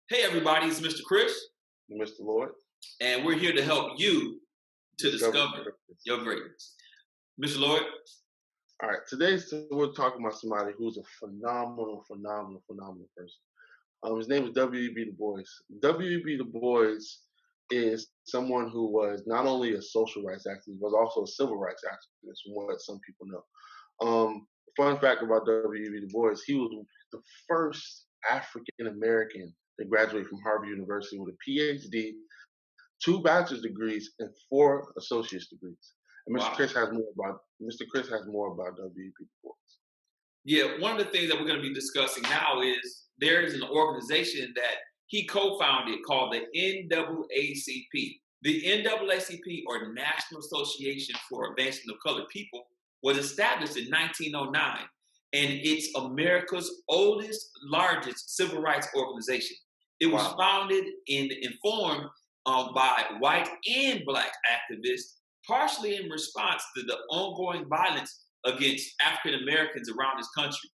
Hey everybody, it's Mr. Chris, Mr. Lord, and we're here to help you to discover discover purpose. your greatness. Mr. Lord, All right, we're talking about somebody who's a phenomenal person. His name is W.E.B. Du Bois. W.E.B. Du Bois is someone who was not only a social rights activist, but also a civil rights activist, from what some people know. Fun fact about W.E.B. Du Bois, he was the first African American to graduate from Harvard University with a PhD, two bachelor's degrees, and four associate's degrees. And wow. Mr. Chris has more about W.E.B. Du Bois. Yeah, one of the things that we're going to be discussing now is there is an organization that he co-founded called the NAACP. The NAACP, or National Association for Advancement of Colored People, was established in 1909, and it's America's oldest, largest civil rights organization. It was Wow. founded and formed by white and black activists, partially in response to the ongoing violence against African Americans around this country.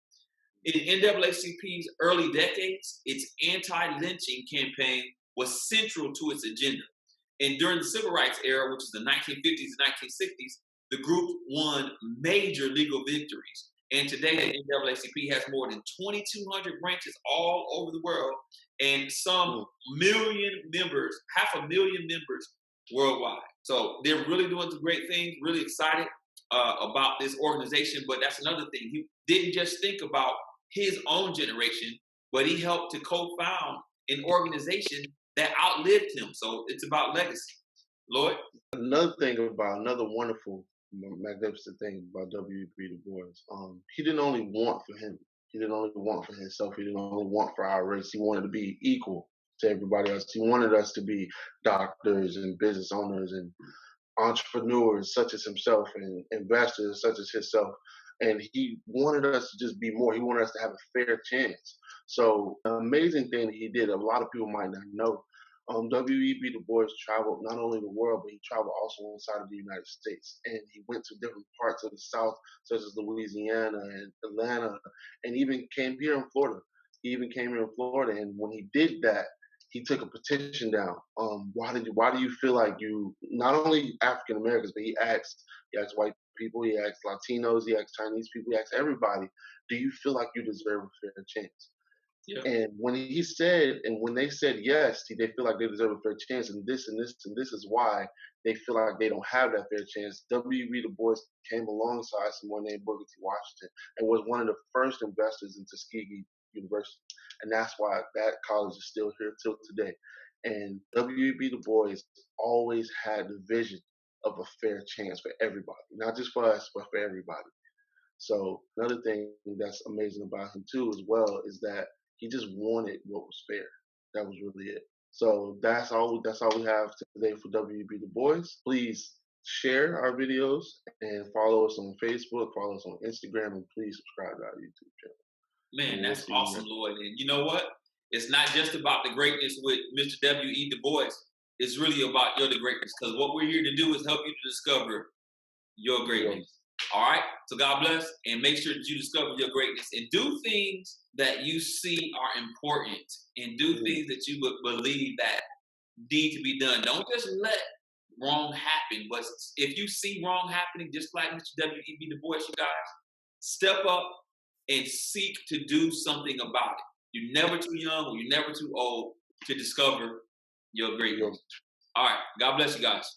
In NAACP's early decades, its anti-lynching campaign was central to its agenda. And during the civil rights era, which is the 1950s and 1960s, the group won major legal victories. And today, the NAACP has more than 2,200 branches all over the world and some million members, 500,000 members worldwide. So they're really doing some great things, really excited about this organization. But that's another thing. He didn't just think about his own generation, but he helped to co-found an organization that outlived him. So it's about legacy. Lloyd? Another wonderful, magnificent thing about W.E.B. Du Bois, he didn't only want for him. He didn't only want for himself. He didn't only want for our race. He wanted to be equal to everybody else. He wanted us to be doctors and business owners and entrepreneurs such as himself and investors such as himself. And he wanted us to just be more. He wanted us to have a fair chance. So, an amazing thing that he did, a lot of people might not know. W.E.B. Du Bois traveled not only the world, but he traveled also inside of the United States. And he went to different parts of the South, such as Louisiana and Atlanta, and even came here in Florida. He even came here in Florida. And when he did that, he took a petition down. Why do you feel like you, not only African Americans, but he asked white people, he asked Latinos, he asked Chinese people, he asked everybody, do you feel like you deserve a fair chance? Yeah. And when they said yes, they feel like they deserve a fair chance, and this and this and this is why they feel like they don't have that fair chance. W.E.B. Du Bois came alongside someone named Booker T. Washington and was one of the first investors in Tuskegee University, and that's why that college is still here till today. And W.E.B. Du Bois always had the vision of a fair chance for everybody, not just for us, but for everybody. So another thing that's amazing about him too, as well, is that he just wanted what was fair. That was really it. So that's all. That's all we have today for W.E.B. Du Bois. Please share our videos and follow us on Facebook, follow us on Instagram, and please subscribe to our YouTube channel. Man, And we'll that's see you awesome, next. Lloyd. And you know what? It's not just about the greatness with Mr. W.E. Du Bois. It's really about your greatness, because what we're here to do is help you to discover your greatness. All right? So God bless, and make sure that you discover your greatness and do things that you see are important, and do things that you would believe that need to be done. Don't just let wrong happen. But if you see wrong happening, just like Mr. W.E.B. Du Bois, you guys, step up and seek to do something about it. You're never too young or you're never too old to discover your greatness. All right. God bless you guys.